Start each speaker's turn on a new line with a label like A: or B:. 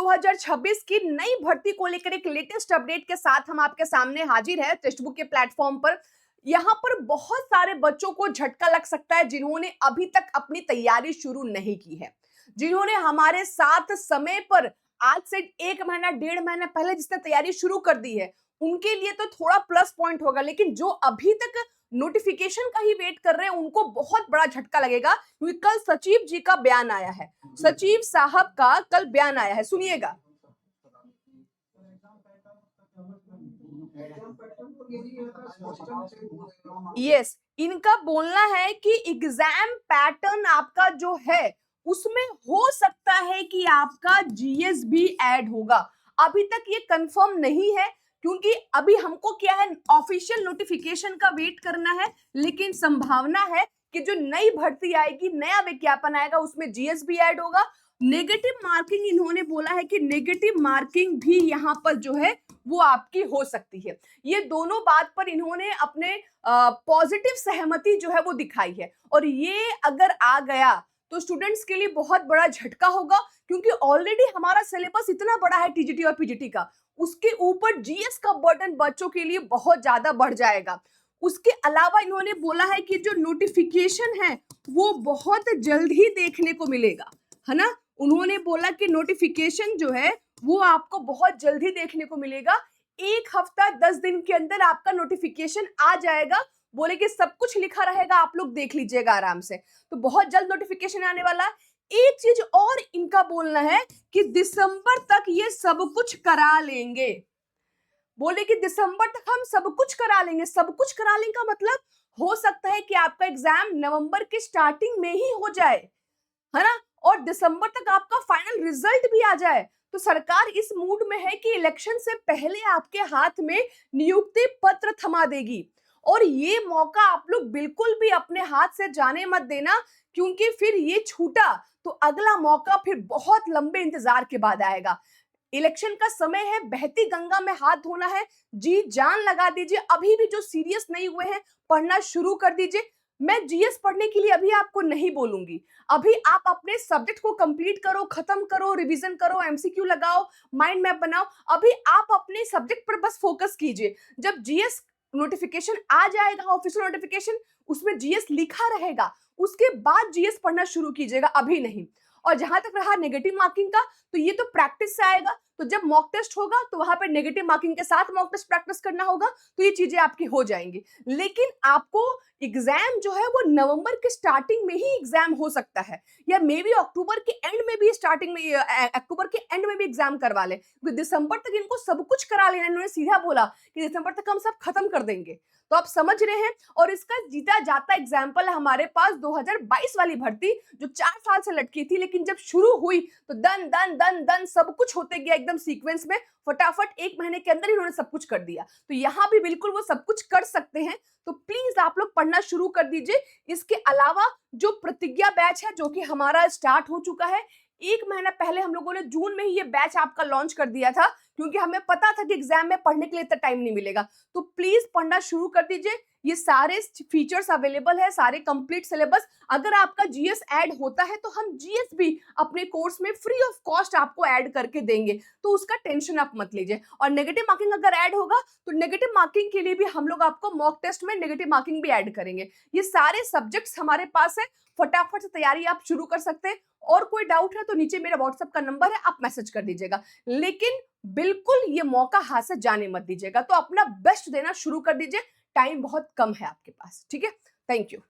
A: 2026 की नई भर्ती को लेकर एक लेटेस्ट अपडेट के साथ हम आपके सामने हाजिर है टेक्स्ट बुक के प्लेटफॉर्म पर। यहाँ पर बहुत सारे बच्चों को झटका लग सकता है जिन्होंने अभी तक अपनी तैयारी शुरू नहीं की है, जिन्होंने हमारे साथ समय पर आज से 1 महीना 1.5 महीना पहले जिसने तैयारी शुरू कर दी है उनके लिए तो थोड़ा प्लस पॉइंट होगा, लेकिन जो अभी तक नोटिफिकेशन का ही वेट कर रहे हैं उनको बहुत बड़ा झटका लगेगा, क्योंकि कल सचिव जी का बयान आया है। सचिव साहब का कल बयान आया है, सुनिएगा। यस, इनका बोलना है कि एग्जाम पैटर्न आपका जो है उसमें हो सकता है कि आपका जीएस भी ऐड होगा। अभी तक ये कंफर्म नहीं है क्योंकि अभी हमको क्या है, ऑफिशियल नोटिफिकेशन का वेट करना है, लेकिन संभावना है कि जो नई भर्ती आएगी, नया विज्ञापन आएगा, उसमें जीएस भी ऐड होगा। नेगेटिव मार्किंग इन्होंने बोला है कि नेगेटिव मार्किंग भी यहाँ पर जो है वो आपकी हो सकती है। ये दोनों बात पर इन्होंने अपने पॉजिटिव सहमति जो है वो दिखाई है, और ये अगर आ गया तो स्टूडेंट्स के लिए बहुत बड़ा झटका होगा, क्योंकि ऑलरेडी हमारा सिलेबस इतना बड़ा है टीजीटी और पीजीटी का, उसके ऊपर जीएस का बर्डन बच्चों के लिए बहुत ज्यादा बढ़ जाएगा। उसके अलावा इन्होंने बोला है कि जो नोटिफिकेशन है वो बहुत जल्द ही देखने को मिलेगा, है ना। उन्होंने बोला कि नोटिफिकेशन जो है वो आपको बहुत जल्द ही देखने को मिलेगा, 1 हफ्ता 10 दिन के अंदर आपका नोटिफिकेशन आ जाएगा। बोले कि सब कुछ लिखा रहेगा, आप लोग देख लीजिएगा आराम से, तो बहुत जल्द नोटिफिकेशन आने वाला है। एक चीज और इनका बोलना है कि दिसंबर तक ये सब कुछ करा लेंगे। बोले कि दिसंबर तक हम सब कुछ करा लेंगे। सब कुछ करा लेंगे का मतलब हो सकता है कि आपका एग्जाम नवंबर के स्टार्टिंग में ही हो जाए, है ना, और दिसंबर तक आपका फाइनल रिजल्ट भी आ जाए। तो सरकार इस मूड में है कि इलेक्शन से पहले आपके हाथ में नियुक्ति पत्र थमा देगी, और ये मौका आप लोग बिल्कुल भी अपने हाथ से जाने मत देना, क्योंकि फिर ये छूटा तो अगला मौका फिर बहुत लंबे इंतजार के बाद आएगा। इलेक्शन का समय है, बहती गंगा में हाथ धोना है, जी जान लगा दीजिए। अभी भी जो सीरियस नहीं हुए हैं पढ़ना शुरू कर दीजिए। मैं जीएस पढ़ने के लिए अभी आपको नहीं बोलूंगी, अभी आप अपने सब्जेक्ट को कंप्लीट करो, खत्म करो, रिवीजन करो, एमसीक्यू लगाओ, माइंड मैप बनाओ। अभी आप अपने सब्जेक्ट पर बस फोकस कीजिए। जब जीएस नोटिफिकेशन आ जाएगा, ऑफिशियल नोटिफिकेशन, उसमें जीएस लिखा रहेगा, उसके बाद जीएस पढ़ना शुरू कीजिएगा, अभी नहीं। और जहां तक रहा नेगेटिव मार्किंग का, तो ये तो प्रैक्टिस से आएगा, तो जब मॉक टेस्ट होगा तो वहां पे नेगेटिव मार्किंग के साथ मॉक टेस्ट प्रैक्टिस करना होगा, तो ये चीजें आपकी हो जाएंगी। लेकिन आपको एग्जाम जो है वो नवंबर के स्टार्टिंग में ही एग्जाम हो सकता है, या मे बी अक्टूबर के एंड में भी, स्टार्टिंग में अक्टूबर के एंड में भी एग्जाम करवा ले, क्योंकि दिसंबर तक इनको सब कुछ करा लेना। इन्होंने सीधा बोला कि दिसंबर तक हम सब खत्म कर देंगे, तो आप समझ रहे हैं। और इसका जीता जाता एग्जाम्पल है हमारे पास 2022 वाली भर्ती, जो 4 साल से लटकी थी, लेकिन जब शुरू हुई तो दन दन दन दन सब कुछ होते गया एकदम सीक्वेंस में, फटाफट 1 महीने के अंदर इन्होंने सब कुछ कर दिया। तो यहाँ भी बिल्कुल वो सब कुछ कर सकते हैं, तो प्लीज आप लोग पढ़ना शुरू कर दीजिए। इसके अलावा जो प्रतिज्ञा बैच है, जो कि हमारा स्टार्ट हो चुका है, 1 महीना पहले हम लोगों ने जून में ही ये बैच आपका लॉन्च कर दिया था, क्योंकि हमें पता था कि एग्जाम में पढ़ने के लिए इतना टाइम नहीं मिलेगा। तो प्लीज पढ़ना शुरू कर दीजिए। ये सारे फीचर्स अवेलेबल है, सारे कंप्लीट सिलेबस। अगर आपका जीएस ऐड होता है तो हम जीएस भी अपने कोर्स में फ्री ऑफ कॉस्ट आपको ऐड करके देंगे, तो उसका टेंशन आप मत लीजिए। और नेगेटिव मार्किंग अगर ऐड होगा तो नेगेटिव मार्किंग के लिए भी हम लोग आपको मॉक टेस्ट में नेगेटिव मार्किंग भी ऐड करेंगे। ये सारे सब्जेक्ट्स हमारे पास है, फटाफट से तैयारी आप शुरू कर सकते हैं। और कोई डाउट है तो नीचे मेरा व्हाट्सएप का नंबर है, आप मैसेज कर दीजिएगा। लेकिन बिल्कुल ये मौका हाथ से जाने मत दीजिएगा, तो अपना बेस्ट देना शुरू कर दीजिए। टाइम बहुत कम है आपके पास, ठीक है। Thank you.